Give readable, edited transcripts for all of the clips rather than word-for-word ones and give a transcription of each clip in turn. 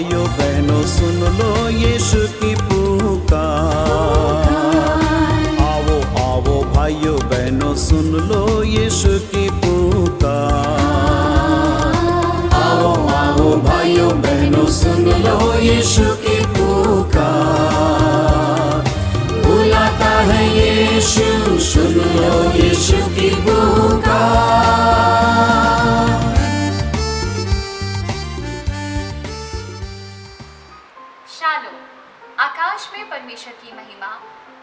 भाइयों बहनों सुन लो यीशु की पुकार। आओ आओ भाइयों बहनों सुन लो यीशु की पुकार। आओ आओ भाइयों बहनों सुन लो यीशु की पुकार। बुलाता है यीशु, सुन लो यीशु की पुकार। शालोम। आकाश में परमेश्वर की महिमा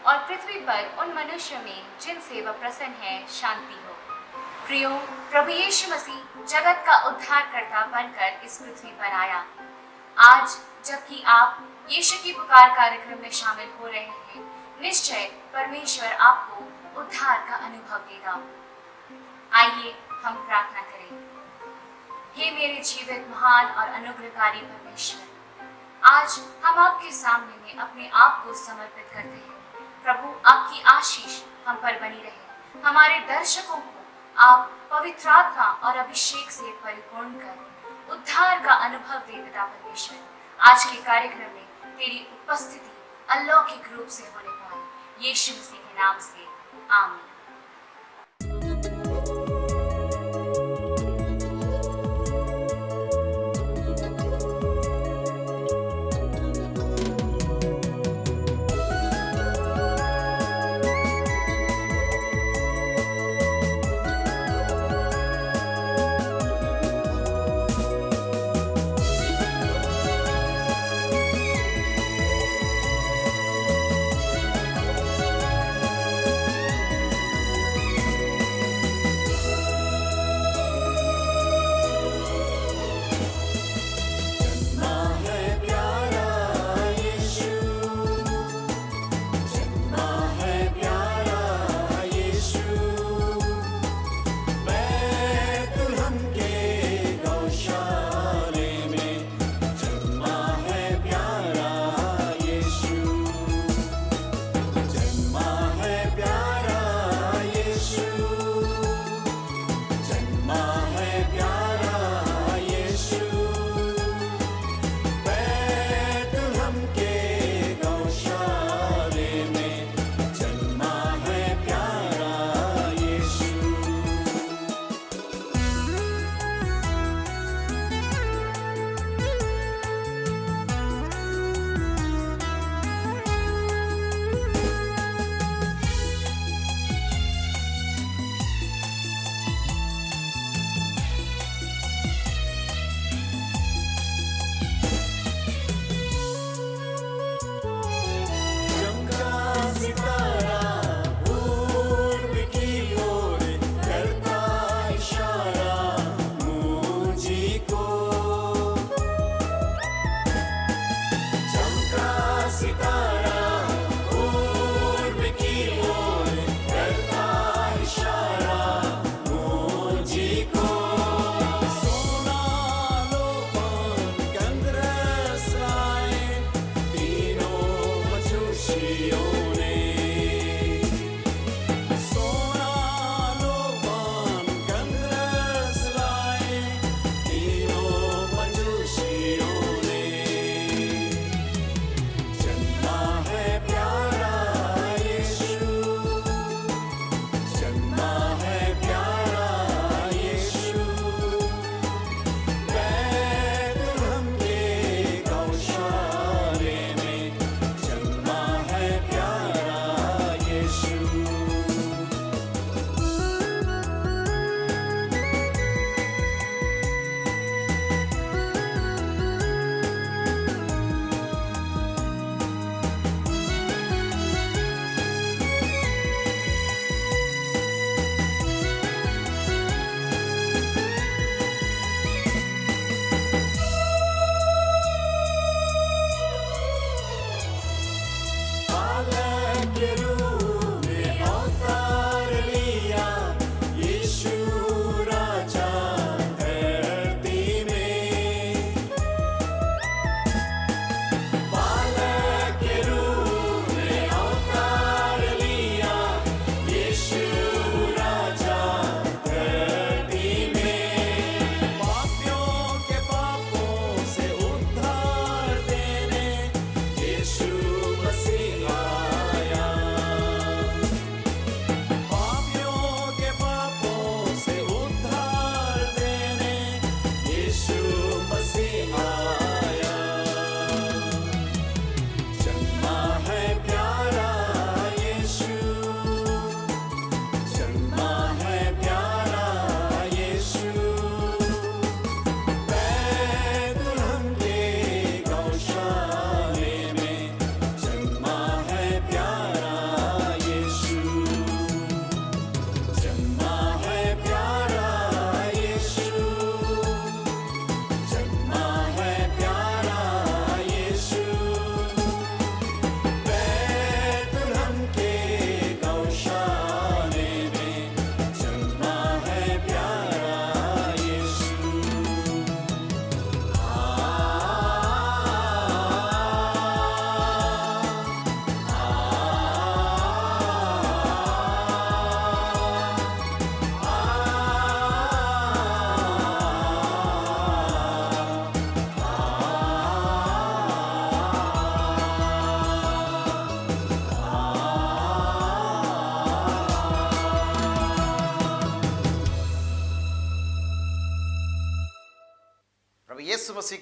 और पृथ्वी पर उन मनुष्य में जिनसे वह प्रसन्न है शांति हो। प्रियो, प्रभु यीशु मसीह जगत का उद्धारकर्ता बनकर इस पृथ्वी पर आया। आज जबकि आप यीशु की पुकार कार्यक्रम में शामिल हो रहे हैं, निश्चय परमेश्वर आपको उद्धार का अनुभव देगा। आइए हम प्रार्थना करें। हे मेरे जीवित महान और अनुग्रहकारी परमेश्वर, आज हम आपके सामने में अपने आप को समर्पित करते हैं। प्रभु, आपकी आशीष हम पर बनी रहे। हमारे दर्शकों को आप पवित्र आत्मा और अभिषेक से परिपूर्ण कर उद्धार का अनुभव दे पिता परमेश्वर। आज के कार्यक्रम में तेरी उपस्थिति अलौकिक रूप से होने पाए, यीशु मसीह के नाम से आमीन।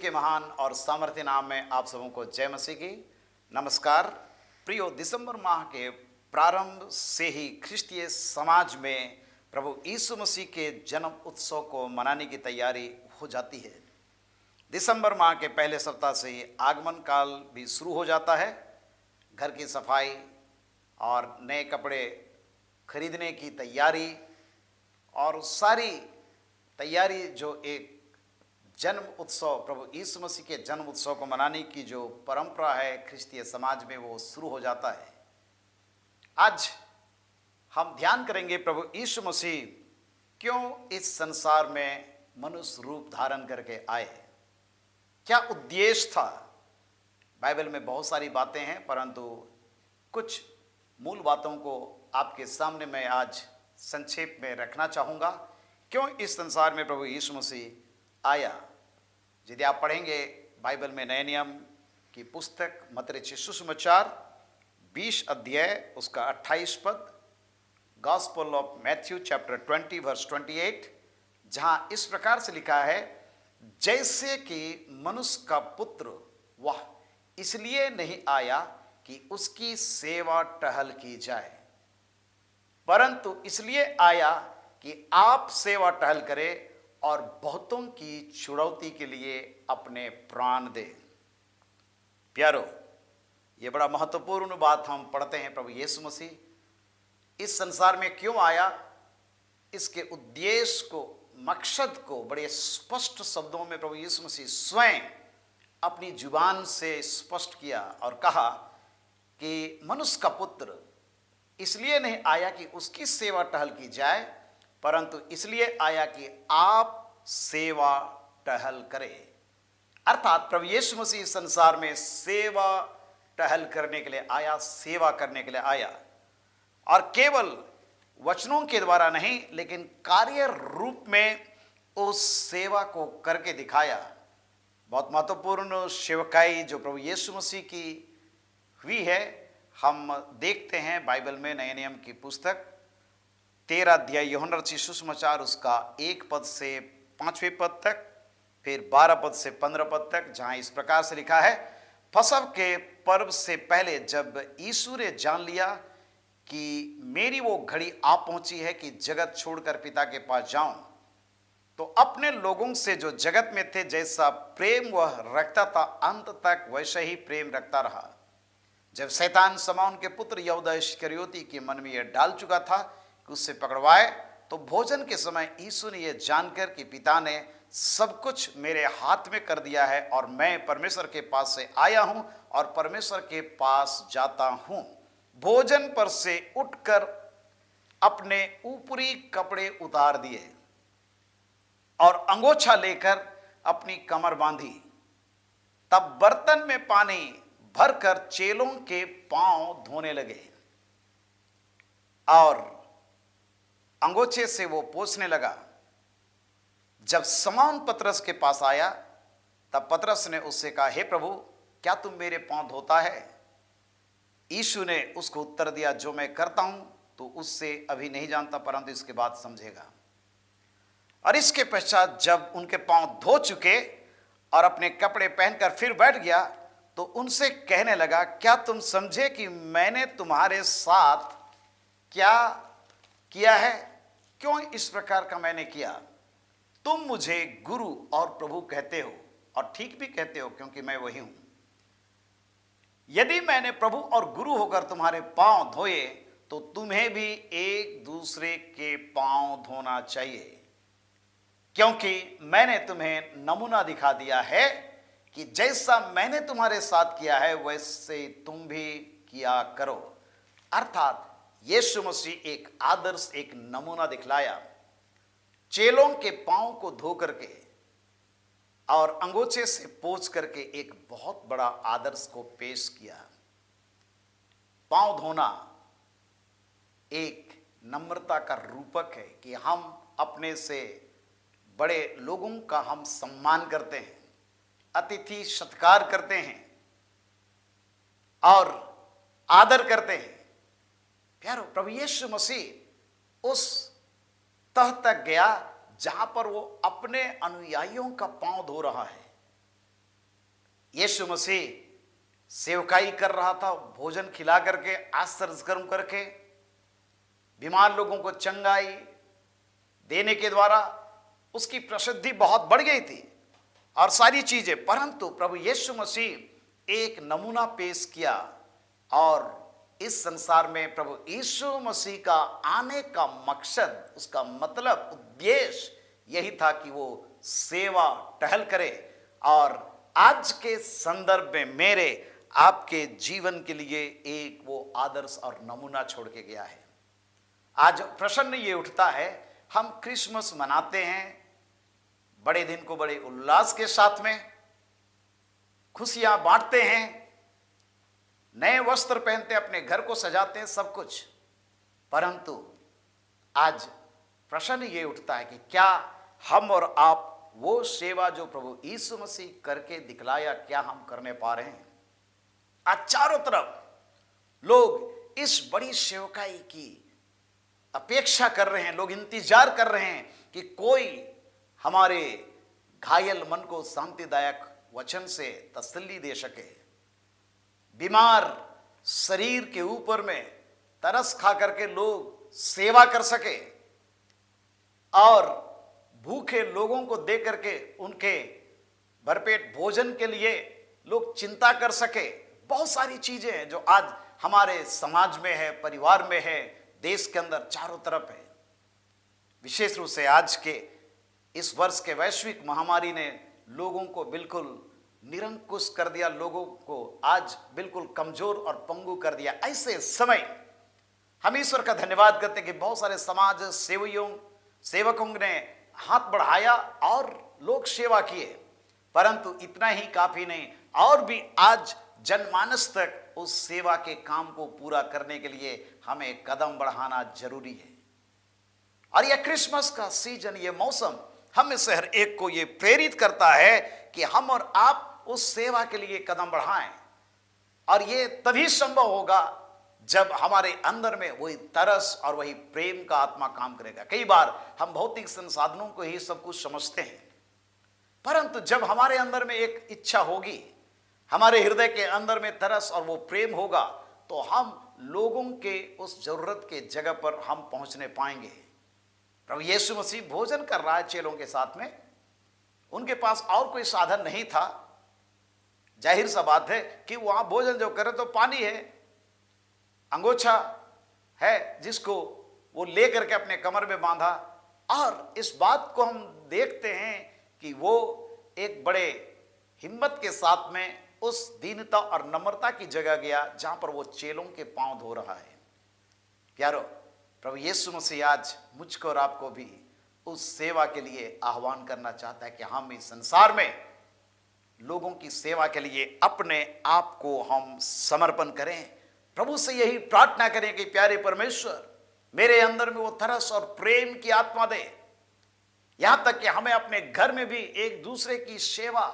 के महान और सामर्थ्य नाम में आप सबों को जय मसीह की नमस्कार। प्रियो, दिसंबर माह के प्रारंभ से ही ख्रिस्तीय समाज में प्रभु यीशु मसीह के जन्म उत्सव को मनाने की तैयारी हो जाती है। दिसंबर माह के पहले सप्ताह से ही आगमन काल भी शुरू हो जाता है। घर की सफाई और नए कपड़े खरीदने की तैयारी और सारी तैयारी जो एक जन्म उत्सव, प्रभु यीशु मसीह के जन्म उत्सव को मनाने की जो परंपरा है ख्रिस्तीय समाज में, वो शुरू हो जाता है। आज हम ध्यान करेंगे प्रभु यीशु मसीह क्यों इस संसार में मनुष्य रूप धारण करके आए, क्या उद्देश्य था। बाइबल में बहुत सारी बातें हैं, परंतु कुछ मूल बातों को आपके सामने मैं आज संक्षेप में रखना चाहूँगा। क्यों इस संसार में प्रभु यीशु मसीह आया। यदि आप पढ़ेंगे बाइबल में नए नियम की पुस्तक मत्ती रचित सुसमाचार 20 अध्याय उसका 28 पद, gospel of Matthew chapter 20 verse 28, जहां इस प्रकार से लिखा है, जैसे कि मनुष्य का पुत्र वह इसलिए नहीं आया कि उसकी सेवा टहल की जाए, परंतु इसलिए आया कि आप सेवा टहल करें और बहुतों की छुड़ौती के लिए अपने प्राण दे। प्यारो, ये बड़ा महत्वपूर्ण बात हम पढ़ते हैं। प्रभु यीशु मसीह इस संसार में क्यों आया, इसके उद्देश्य को, मकसद को बड़े स्पष्ट शब्दों में प्रभु यीशु मसीह स्वयं अपनी जुबान से स्पष्ट किया और कहा कि मनुष्य का पुत्र इसलिए नहीं आया कि उसकी सेवा टहल की जाए, परंतु इसलिए आया कि आप सेवा टहल करें। अर्थात प्रभु यीशु मसीह संसार में सेवा टहल करने के लिए आया, सेवा करने के लिए आया, और केवल वचनों के द्वारा नहीं लेकिन कार्य रूप में उस सेवा को करके दिखाया। बहुत महत्वपूर्ण सेवकाई जो प्रभु यीशु मसीह की हुई है, हम देखते हैं बाइबल में नए नियम की पुस्तक 13 अध्याय यूहन्ना रचित सुसमाचार उसका 1 पद से 5वें पद तक, फिर 12 पद से 15 पद तक, जहां इस प्रकार से लिखा है, फसह के पर्व से पहले जब यीशु ने जान लिया कि मेरी वो घड़ी आ पहुंची है कि जगत छोड़कर पिता के पास जाऊं, तो अपने लोगों से जो जगत में थे जैसा प्रेम वह रखता था, अंत तक वैसे ही प्रेम रखता रहा। जब शैतान शमौन के पुत्र यहूदा इस्करियोती के मन में यह डाल चुका था कि उससे पकड़वाए, तो भोजन के समय यीशु ने यह जानकर कि पिता ने सब कुछ मेरे हाथ में कर दिया है और मैं परमेश्वर के पास से आया हूं और परमेश्वर के पास जाता हूं, भोजन पर से उठकर अपने ऊपरी कपड़े उतार दिए और अंगोछा लेकर अपनी कमर बांधी। तब बर्तन में पानी भरकर चेलों के पांव धोने लगे और अंगोछे से वो पोंछने लगा। जब शमौन पतरस के पास आया, तब पतरस ने उससे कहा, हे प्रभु, क्या तुम मेरे पांव धोता है? यीशु ने उसको उत्तर दिया, जो मैं करता हूं तो उससे अभी नहीं जानता, परंतु इसके बाद समझेगा। और इसके पश्चात जब उनके पांव धो चुके और अपने कपड़े पहनकर फिर बैठ गया, तो उनसे कहने लगा, क्या तुम समझे कि मैंने तुम्हारे साथ क्या किया है? क्यों इस प्रकार का मैंने किया? तुम मुझे गुरु और प्रभु कहते हो, और ठीक भी कहते हो, क्योंकि मैं वही हूं। यदि मैंने प्रभु और गुरु होकर तुम्हारे पांव धोए, तो तुम्हें भी एक दूसरे के पांव धोना चाहिए, क्योंकि मैंने तुम्हें नमूना दिखा दिया है कि जैसा मैंने तुम्हारे साथ किया है वैसे तुम भी किया करो। अर्थात यीशु मसीह एक आदर्श, एक नमूना दिखलाया, चेलों के पांव को धो करके और अंगोछे से पोंछ करके एक बहुत बड़ा आदर्श को पेश किया। पांव धोना एक नम्रता का रूपक है कि हम अपने से बड़े लोगों का हम सम्मान करते हैं, अतिथि सत्कार करते हैं और आदर करते हैं। प्यारो, प्रभु यीशु मसीह उस तह तक गया जहां पर वो अपने अनुयायियों का पांव धो रहा है। यीशु मसीह सेवकाई कर रहा था, भोजन खिला करके, आश्चर्य कर्म करके, बीमार लोगों को चंगाई देने के द्वारा उसकी प्रसिद्धि बहुत बढ़ गई थी और सारी चीजें। परंतु प्रभु यीशु मसीह एक नमूना पेश किया और इस संसार में प्रभु यीशु मसीह का आने का मकसद, उसका मतलब, उद्देश्य यही था कि वो सेवा टहल करे। और आज के संदर्भ में मेरे आपके जीवन के लिए एक वो आदर्श और नमूना छोड़ के गया है। आज प्रश्न ये उठता है, हम क्रिसमस मनाते हैं, बड़े दिन को बड़े उल्लास के साथ में खुशियां बांटते हैं, नए वस्त्र पहनते हैं, अपने घर को सजाते हैं, सब कुछ। परंतु आज प्रश्न ये उठता है कि क्या हम और आप वो सेवा जो प्रभु यीशु मसीह करके दिखलाया, क्या हम करने पा रहे हैं? आज चारों तरफ लोग इस बड़ी सेवकाई की अपेक्षा कर रहे हैं, लोग इंतजार कर रहे हैं कि कोई हमारे घायल मन को शांतिदायक वचन से तसल्ली दे सके, बीमार शरीर के ऊपर में तरस खा करके लोग सेवा कर सके और भूखे लोगों को दे करके उनके भरपेट भोजन के लिए लोग चिंता कर सके। बहुत सारी चीजें हैं जो आज हमारे समाज में है, परिवार में है, देश के अंदर चारों तरफ है। विशेष रूप से आज के इस वर्ष के वैश्विक महामारी ने लोगों को बिल्कुल निरंकुश कर दिया, लोगों को आज बिल्कुल कमजोर और पंगु कर दिया। ऐसे समय हम ईश्वर का धन्यवाद करते हैं कि बहुत सारे समाज सेवकों ने हाथ बढ़ाया और लोग सेवा किए। परंतु इतना ही काफी नहीं, और भी आज जनमानस तक उस सेवा के काम को पूरा करने के लिए हमें कदम बढ़ाना जरूरी है। और यह क्रिसमस का सीजन, यह मौसम हम में से हर एक को यह प्रेरित करता है कि हम और आप उस सेवा के लिए कदम बढ़ाएं। और यह तभी संभव होगा जब हमारे अंदर में वही तरस और वही प्रेम का आत्मा काम करेगा। कई बार हम भौतिक संसाधनों को ही सब कुछ समझते हैं, परंतु जब हमारे अंदर में एक इच्छा होगी, हमारे हृदय के अंदर में तरस और वो प्रेम होगा, तो हम लोगों के उस जरूरत के जगह पर हम पहुंचने पाएंगे। प्रभु यीशु मसीह भोजन कर रहा है चेलों के साथ में, उनके पास और कोई साधन नहीं था। जाहिर सा बात है कि वहां भोजन जो करे तो पानी है, अंगोछा है जिसको वो लेकर के अपने कमर में बांधा। और इस बात को हम देखते हैं कि वो एक बड़े हिम्मत के साथ में उस दीनता और नम्रता की जगह गया जहां पर वो चेलों के पांव धो रहा है। प्यारो, प्रभु यीशु मसीह आज मुझको और आपको भी उस सेवा के लिए आह्वान करना चाहता है कि हम इस संसार में लोगों की सेवा के लिए अपने आप को हम समर्पण करें। प्रभु से यही प्रार्थना करें कि प्यारे परमेश्वर, मेरे अंदर में वो तरस और प्रेम की आत्मा दे, यहां तक कि हमें अपने घर में भी एक दूसरे की सेवा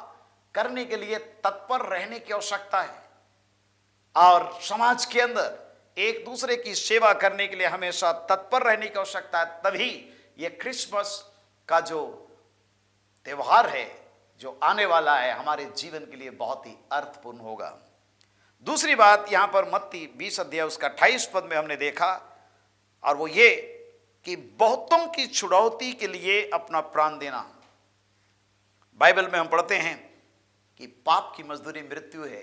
करने के लिए तत्पर रहने की आवश्यकता है और समाज के अंदर एक दूसरे की सेवा करने के लिए हमेशा तत्पर रहने की आवश्यकता है। तभी ये क्रिसमस का जो त्योहार है, जो आने वाला है, हमारे जीवन के लिए बहुत ही अर्थपूर्ण होगा। दूसरी बात यहां पर मत्ती 20 अध्याय उसका 28 पद में हमने देखा, और वो ये कि बहुतों की छुड़ौती के लिए अपना प्राण देना। बाइबल में हम पढ़ते हैं कि पाप की मजदूरी मृत्यु है,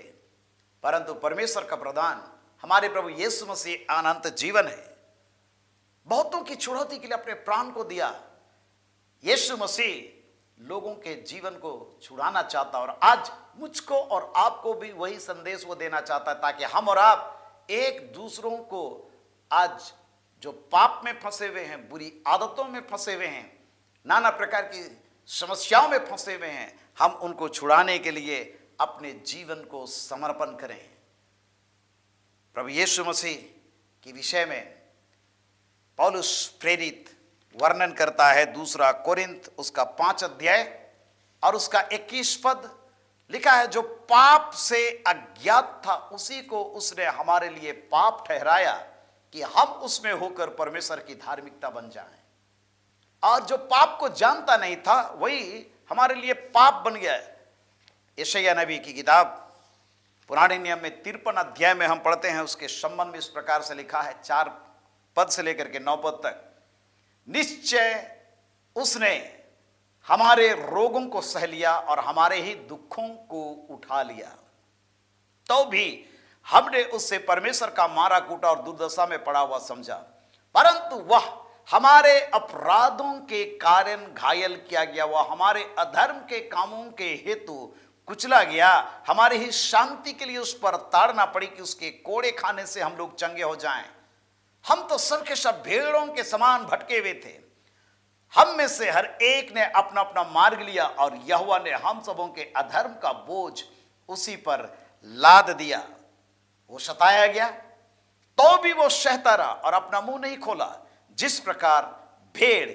परंतु परमेश्वर का प्रदान हमारे प्रभु यीशु मसीह अनंत जीवन है। बहुतों की छुड़ौती के लिए अपने प्राण को दिया। यीशु मसीह लोगों के जीवन को छुड़ाना चाहता, और आज मुझको और आपको भी वही संदेश वो देना चाहता है, ताकि हम और आप एक दूसरों को आज जो पाप में फंसे हुए हैं, बुरी आदतों में फंसे हुए हैं, नाना प्रकार की समस्याओं में फंसे हुए हैं, हम उनको छुड़ाने के लिए अपने जीवन को समर्पण करें। प्रभु यीशु मसीह के विषय में पौलुस प्रेरित वर्णन करता है 2 कोरिन्थ उसका 5 अध्याय और उसका 21 पद। लिखा है, जो पाप से अज्ञात था उसी को उसने हमारे लिए पाप ठहराया कि हम उसमें होकर परमेश्वर की धार्मिकता बन जाएं। और जो पाप को जानता नहीं था वही हमारे लिए पाप बन गया है। यशायाह नबी की किताब पुराने नियम में 53 अध्याय में हम पढ़ते हैं, उसके संबंध में इस प्रकार से लिखा है, 4 पद से लेकर के 9 पद तक। निश्चय उसने हमारे रोगों को सह लिया और हमारे ही दुखों को उठा लिया, तो भी हमने उससे परमेश्वर का मारा कूटा और दुर्दशा में पड़ा हुआ समझा। परंतु वह हमारे अपराधों के कारण घायल किया गया, वह हमारे अधर्म के कामों के हेतु कुचला गया, हमारी ही शांति के लिए उस पर ताड़ना पड़ी कि उसके कोड़े खाने से हम लोग चंगे हो जाएं। हम तो सब के सब भेड़ों के समान भटके हुए थे, हम में से हर एक ने अपना अपना मार्ग लिया और यहोवा ने हम सबों के अधर्म का बोझ उसी पर लाद दिया। वो सताया गया तो भी वो सहता रहा और अपना मुंह नहीं खोला। जिस प्रकार भेड़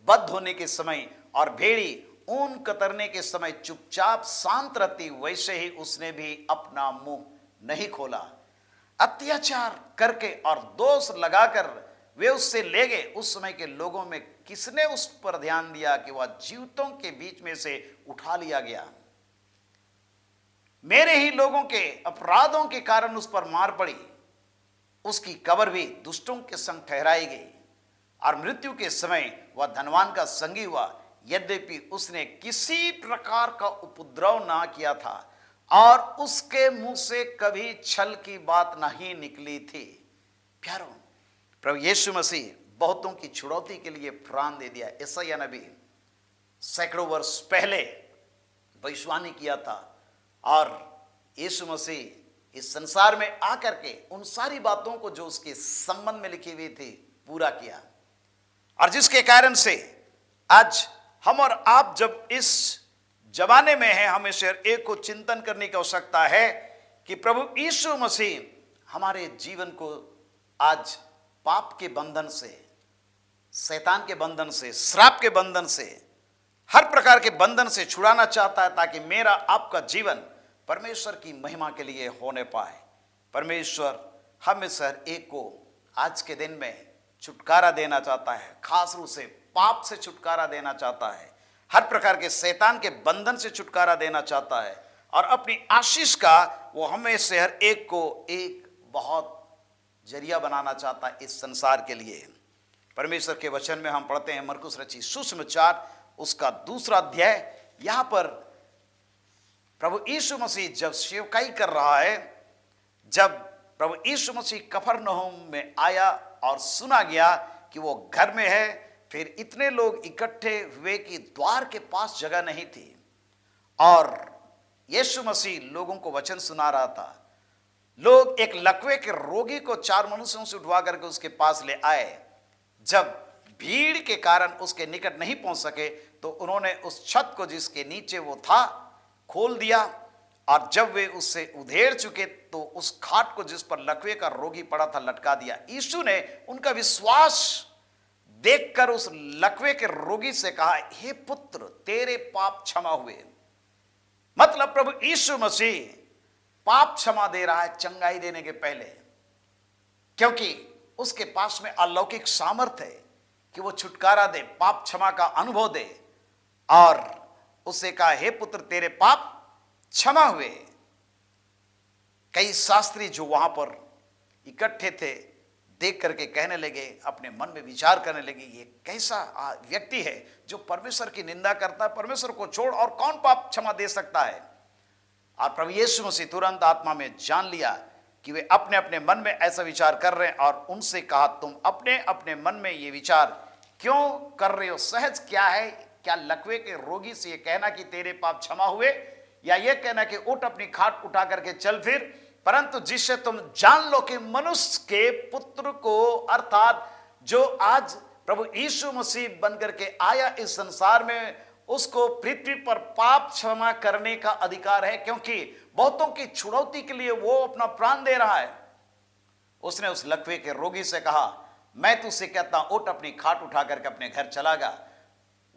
बद्ध होने के समय और भेड़ी ऊन कतरने के समय चुपचाप शांत रहती, वैसे ही उसने भी अपना मुंह नहीं खोला। अत्याचार करके और दोष लगाकर वे उससे ले गए। उस समय के लोगों में किसने उस पर ध्यान दिया कि वह जीवितों के बीच में से उठा लिया गया। मेरे ही लोगों के अपराधों के कारण उस पर मार पड़ी, उसकी कब्र भी दुष्टों के संग ठहराई गई और मृत्यु के समय वह धनवान का संगी हुआ, यद्यपि उसने किसी प्रकार का उपद्रव ना किया था और उसके मुंह से कभी छल की बात नहीं निकली थी। प्यारों, प्रभु यीशु मसीह बहुतों की छुड़ौती के लिए प्राण दे दिया। यशायाह नबी सैकड़ों वर्ष पहले भविष्यवाणी किया था और यीशु मसीह इस संसार में आकर के उन सारी बातों को जो उसके संबंध में लिखी हुई थी पूरा किया, और जिसके कारण से आज हम और आप जब इस जमाने में हैं, हमें से एक को चिंतन करने की आवश्यकता है कि प्रभु यीशु मसीह हमारे जीवन को आज पाप के बंधन से, शैतान के बंधन से, श्राप के बंधन से, हर प्रकार के बंधन से छुड़ाना चाहता है, ताकि मेरा आपका जीवन परमेश्वर की महिमा के लिए होने पाए। परमेश्वर हमें से हर एक को आज के दिन में छुटकारा देना चाहता है, खास रूप से पाप से छुटकारा देना चाहता है, हर प्रकार के शैतान के बंधन से छुटकारा देना चाहता है, और अपनी आशीष का वो हमें से हर एक को एक बहुत जरिया बनाना चाहता है इस संसार के लिए। परमेश्वर के वचन में हम पढ़ते हैं मरकुस रची सुसमाचार उसका 2 अध्याय। यहां पर प्रभु यीशु मसीह जब सेवकाई कर रहा है, जब प्रभु यीशु मसीह कफरनहूम में आया और सुना गया कि वो घर में है, फिर इतने लोग इकट्ठे हुए कि द्वार के पास जगह नहीं थी, और यीशु मसीह लोगों को वचन सुना रहा था। लोग एक लकवे के रोगी को 4 मनुष्यों से उठवा करके उसके पास ले आए। जब भीड़ के कारण उसके निकट नहीं पहुंच सके तो उन्होंने उस छत को जिसके नीचे वो था खोल दिया, और जब वे उससे उधेड़ चुके तो उस खाट को जिस पर लकवे का रोगी पड़ा था लटका दिया। यीशु ने उनका विश्वास देखकर उस लकवे के रोगी से कहा, हे पुत्र, तेरे पाप क्षमा हुए। मतलब प्रभु यीशु मसीह पाप क्षमा दे रहा है चंगाई देने के पहले, क्योंकि उसके पास में अलौकिक सामर्थ्य है कि वो छुटकारा दे, पाप क्षमा का अनुभव दे। और उसे कहा, हे पुत्र, तेरे पाप क्षमा हुए। कई शास्त्री जो वहां पर इकट्ठे थे देख करके कहने लगे, अपने मन में विचार करने लगे, ये कैसा व्यक्ति है जो परमेश्वर की निंदा करता है, परमेश्वर को छोड़ और कौन पाप क्षमा दे सकता है। और प्रभु यीशु मसीह तुरंत आत्मा में जान लिया कि वे अपने अपने मन में ऐसा विचार कर रहे हैं, और उनसे कहा, तुम अपने अपने मन में ये विचार क्यों कर रहे हो? सहज क्या है? क्या लकवे के रोगी से ये कहना कि तेरे पाप क्षमा हुए, या ये कहना कि उठ अपनी खाट उठा करके चल फिर? परंतु जिससे तुम जान लो कि मनुष्य के पुत्र को, अर्थात जो आज प्रभु यीशु मसीह बन करके आया इस संसार में, उसको पृथ्वी पर पाप क्षमा करने का अधिकार है, क्योंकि बहुतों की छुड़ौती के लिए वो अपना प्राण दे रहा है। उसने उस लकवे के रोगी से कहा, मैं तुझसे कहता हूं, उठ अपनी खाट उठा करके अपने घर चला गया।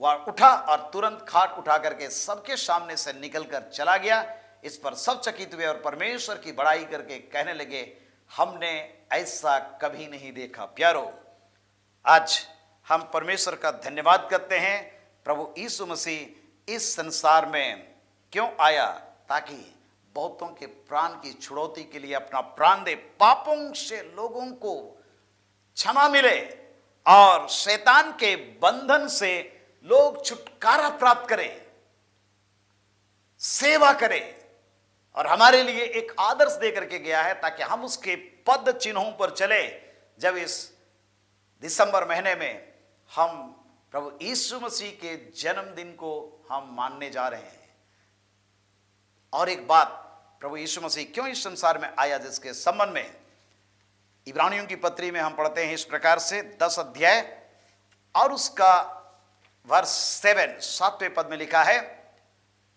वह उठा और तुरंत खाट उठा करके सबके सामने से निकलकर चला गया। इस पर सब चकित हुए और परमेश्वर की बड़ाई करके कहने लगे, हमने ऐसा कभी नहीं देखा। प्यारो, आज हम परमेश्वर का धन्यवाद करते हैं। प्रभु यीशु मसीह इस संसार में क्यों आया? ताकि बहुतों के प्राण की छुड़ौती के लिए अपना प्राण दे, पापों से लोगों को क्षमा मिले और शैतान के बंधन से लोग छुटकारा प्राप्त करें, सेवा करें। और हमारे लिए एक आदर्श दे करके गया है ताकि हम उसके पद चिन्हों पर चले। जब इस दिसंबर महीने में हम प्रभु यीशु मसीह के जन्मदिन को हम मानने जा रहे हैं। और एक बात, प्रभु यीशु मसीह क्यों इस संसार में आया, जिसके संबंध में इब्रानियों की पत्री में हम पढ़ते हैं इस प्रकार से 10 अध्याय और उसका वर्ष 7वें पद में लिखा है,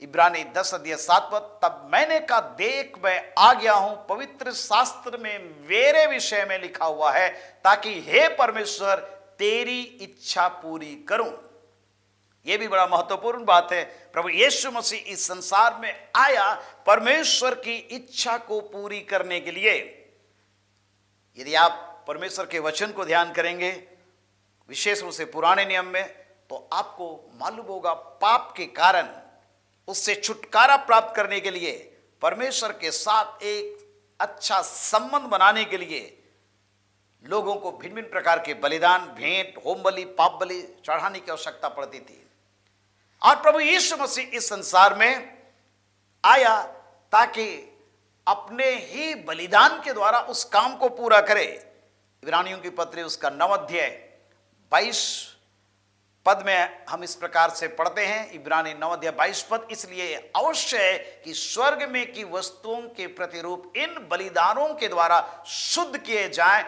इब्रानी 10 अध्याय 7 पद, तब मैंने कहा देख मैं आ गया हूं, पवित्र शास्त्र में मेरे विषय में लिखा हुआ है, ताकि हे परमेश्वर तेरी इच्छा पूरी करूं। यह भी बड़ा महत्वपूर्ण बात है। प्रभु यीशु मसीह इस संसार में आया परमेश्वर की इच्छा को पूरी करने के लिए। यदि आप परमेश्वर के वचन को ध्यान करेंगे, विशेष रूप से पुराने नियम में, तो आपको मालूम होगा पाप के कारण उससे छुटकारा प्राप्त करने के लिए, परमेश्वर के साथ एक अच्छा संबंध बनाने के लिए लोगों को भिन्न भिन्न प्रकार के बलिदान, भेंट, होम बलि, पाप बलि चढ़ाने की आवश्यकता पड़ती थी। और प्रभु यीशु मसीह इस संसार में आया ताकि अपने ही बलिदान के द्वारा उस काम को पूरा करे। इब्रानियों की पत्री उसका 9 अध्याय 22 पद में हम इस प्रकार से पढ़ते हैं, इब्रानी 9 अध्याय 22 पद, इसलिए अवश्य है कि स्वर्ग में की वस्तुओं के प्रतिरूप इन बलिदानों के द्वारा शुद्ध किए जाएं,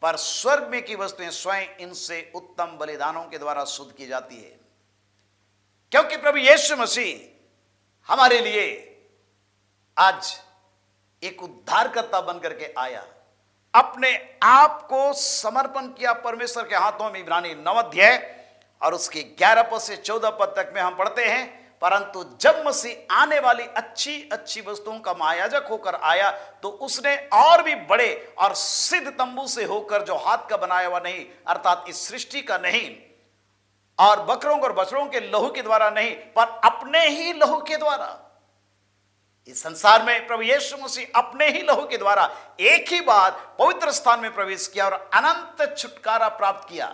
पर स्वर्ग में की वस्तुएं स्वयं इनसे उत्तम बलिदानों के द्वारा शुद्ध की जाती है। क्योंकि प्रभु यीशु मसीह हमारे लिए आज एक उद्धारकर्ता बनकर के आया, अपने आप को समर्पण किया परमेश्वर के हाथों में। इब्रानी 9 अध्याय और उसके 11 पद से 14 पद तक में हम पढ़ते हैं, परंतु जब मसीह आने वाली अच्छी वस्तुओं का महायाजक होकर आया, तो उसने और भी बड़े और सिद्ध तंबू से होकर, जो हाथ का बनाया हुआ नहीं, अर्थात इस सृष्टि का नहीं, और बकरों और बछड़ों के लहू के द्वारा नहीं, पर अपने ही लहू के द्वारा इस संसार में प्रभु यीशु मसीह अपने ही लहू के द्वारा एक ही बार पवित्र स्थान में प्रवेश किया और अनंत छुटकारा प्राप्त किया।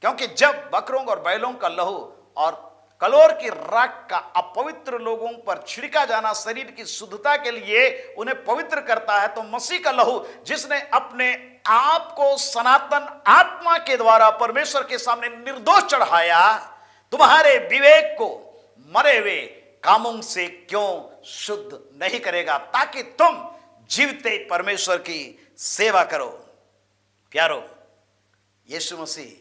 क्योंकि जब बकरों और बैलों का लहू और कलोर की राख का अपवित्र लोगों पर छिड़का जाना शरीर की शुद्धता के लिए उन्हें पवित्र करता है, तो मसीह का लहू जिसने अपने आप को सनातन आत्मा के द्वारा परमेश्वर के सामने निर्दोष चढ़ाया, तुम्हारे विवेक को मरे हुए कामों से क्यों शुद्ध नहीं करेगा, ताकि तुम जीवते परमेश्वर की सेवा करो। प्यारो, यीशु मसीह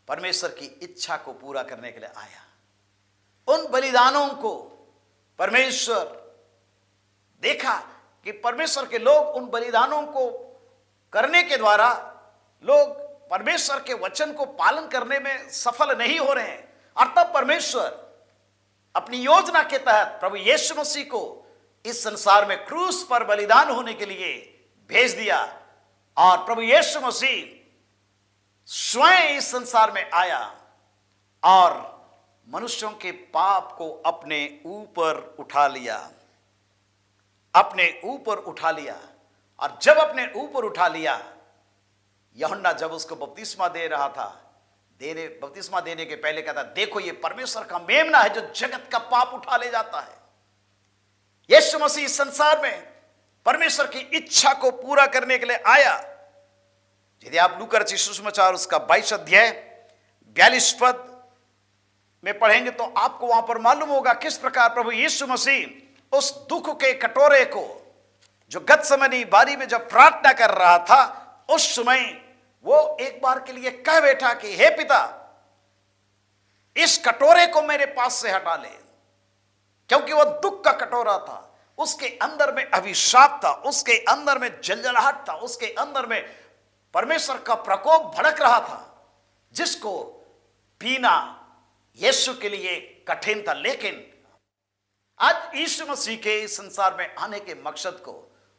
परमेश्वर की इच्छा को पूरा करने के लिए आया। उन बलिदानों को परमेश्वर देखा कि परमेश्वर के लोग उन बलिदानों को करने के द्वारा लोग परमेश्वर के वचन को पालन करने में सफल नहीं हो रहे हैं, और तब परमेश्वर अपनी योजना के तहत प्रभु यीशु मसीह को इस संसार में क्रूस पर बलिदान होने के लिए भेज दिया। और प्रभु यीशु मसीह स्वयं इस संसार में आया और मनुष्यों के पाप को अपने ऊपर उठा लिया, अपने ऊपर उठा लिया। और जब अपने ऊपर उठा लिया, यूहन्ना जब उसको बपतिस्मा दे रहा था, बपतिस्मा देने के पहले कहता, देखो ये परमेश्वर का मेमना है जो जगत का पाप उठा ले जाता है। यीशु मसीह इस संसार में परमेश्वर की इच्छा को पूरा करने के लिए आया। यदि आप लूका रचित सुसमाचार उसका 22 अध्याय 42 पद में पढ़ेंगे, तो आपको वहां पर मालूम होगा किस प्रकार प्रभु यीशु मसीह उस दुख के कटोरे को, जो गतसमनी बारी में जब प्रार्थना कर रहा था, उस समय वो एक बार के लिए कह बैठा कि हे पिता, इस कटोरे को मेरे पास से हटा ले। क्योंकि वह दुख का कटोरा था, उसके अंदर में अभिशाप था, उसके अंदर में जलजलाहट था, उसके अंदर में परमेश्वर का प्रकोप भड़क रहा था, जिसको पीना यीशु के लिए कठिन था। लेकिन आज यीशु मसीह के इस संसार में आने के मकसद को,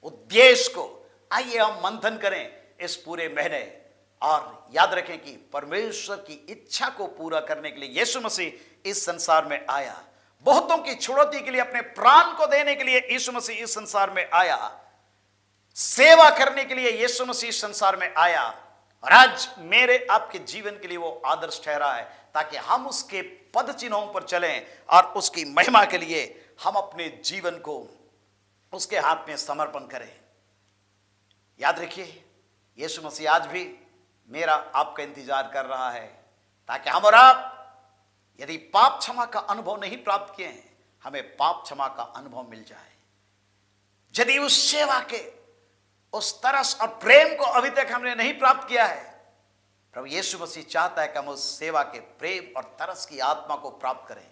उद्देश्य को आइए हम मंथन करें इस पूरे महीने, और याद रखें कि परमेश्वर की इच्छा को पूरा करने के लिए यीशु मसीह इस संसार में आया। बहुतों की छुड़ौती के लिए अपने प्राण को देने के लिए यीशु मसीह इस संसार में आया, सेवा करने के लिए यीशु मसीह इस संसार में आया। और आज मेरे आपके जीवन के लिए वो आदर्श ठहरा है, ताकि हम उसके पद चिन्हों पर चलें और उसकी महिमा के लिए हम अपने जीवन को उसके हाथ में समर्पण करें। याद रखिए, यीशु मसीह आज भी मेरा आपका इंतजार कर रहा है, ताकि हम और आप यदि पाप क्षमा का अनुभव नहीं प्राप्त किए हैं, हमें पाप क्षमा का अनुभव मिल जाए। यदि उस सेवा के उस तरस और प्रेम को अभी तक हमने नहीं प्राप्त किया है, प्रभु यीशु मसीह चाहता है कि हम उस सेवा के प्रेम और तरस की आत्मा को प्राप्त करें।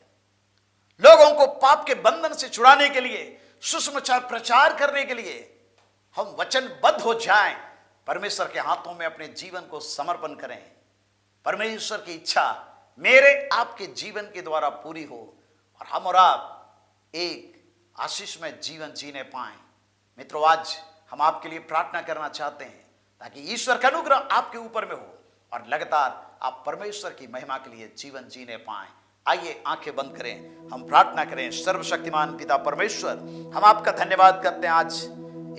लोगों को पाप के बंधन से छुड़ाने के लिए, सुसमाचार प्रचार करने के लिए हम वचनबद्ध हो जाएं, परमेश्वर के हाथों में अपने जीवन को समर्पण करें। परमेश्वर की इच्छा मेरे आपके जीवन के द्वारा पूरी हो और हम और आप एक आशीषमय जीवन जीने पाएं। मित्रों, आज हम आपके लिए प्रार्थना करना चाहते हैं, ताकि ईश्वर का अनुग्रह आपके ऊपर में हो और लगातार आप परमेश्वर की महिमा के लिए जीवन जीने पाएं। आइए आंखें बंद करें, हम प्रार्थना करें। सर्वशक्तिमान पिता परमेश्वर, हम आपका धन्यवाद करते हैं। आज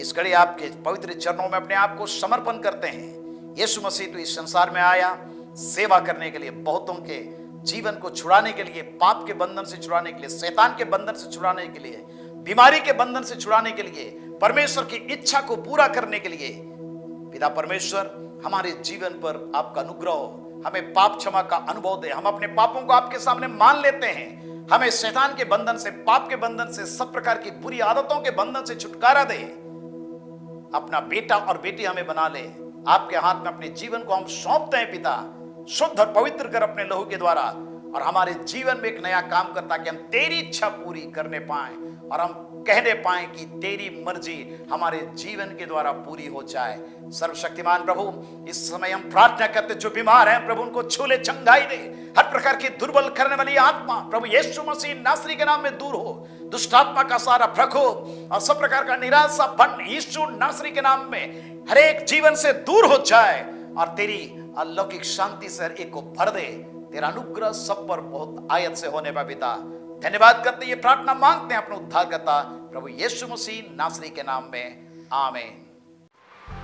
इस घड़ी आपके पवित्र चरणों में अपने आप को समर्पण करते हैं। यीशु मसीह तो इस संसार में आया सेवा करने के लिए, बहुतों के जीवन को छुड़ाने के लिए, पाप के बंधन से छुड़ाने के लिए, शैतान के बंधन से छुड़ाने के लिए, बीमारी के बंधन से छुड़ाने के लिए, परमेश्वर की इच्छा को पूरा करने के लिए। पिता परमेश्वर, हमारे जीवन पर आपका अनुग्रह हो, हमें पाप क्षमा का अनुभव दे। हम अपने पापों को आपके सामने मान लेते हैं, हमें शैतान के बंधन से, पाप के बंधन से, सब प्रकार की बुरी आदतों के बंधन से छुटकारा दे। अपना बेटा और बेटी हमें बना ले। आपके हाथ में अपने जीवन को हम सौंपते हैं पिता, शुद्ध और पवित्र कर अपने लहू के द्वारा, और हमारे जीवन में एक नया काम कर, ताकि हम तेरी इच्छा पूरी करने पाएं और हम कहने पाएं कि तेरी मर्जी हमारे जीवन के द्वारा पूरी हो जाए। सर्वशक्तिमान प्रभु, इस समय हम प्रार्थना करते, जो बीमार हैं प्रभु उनको छू ले, चंगाई दे। हर प्रकार की दुर्बल करने वाली आत्मा प्रभु यीशु मसीह नासरी के नाम में दूर हो। दुष्ट आत्मा का सारा प्रकोप और सब प्रकार का निराशा बन यीशु नासरी के नाम में हर एक जीवन से दूर हो जाए, और तेरी अलौकिक शांति से हर एक को भर दे। तेरा अनुग्रह सब पर बहुत आयत से होने पर पिता धन्यवाद करते, ये प्रार्थना मांगते हैं अपने उद्धारकर्ता प्रभु यीशु मसीह नासरी के नाम में, आमीन।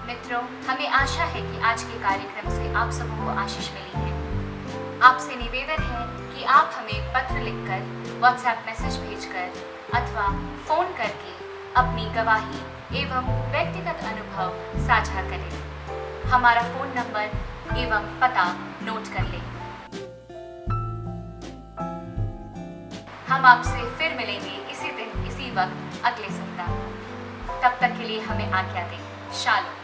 मित्रों, हमें आशा है कि आज के कार्यक्रम से आप सबों को आशीष मिली है। आपसे निवेदन है कि आप हमें पत्र लिखकर, व्हाट्सएप मैसेज भेजकर अथवा फोन करके अपनी गवाही एवं व्यक्तिगत अनुभव साझा करें। हमारा फोन नंबर एवं पता नोट कर लें। हम आपसे फिर मिलेंगे इसी दिन इसी वक्त अगले सप्ताह। तब तक के लिए हमें आज्ञा दें। शालोम।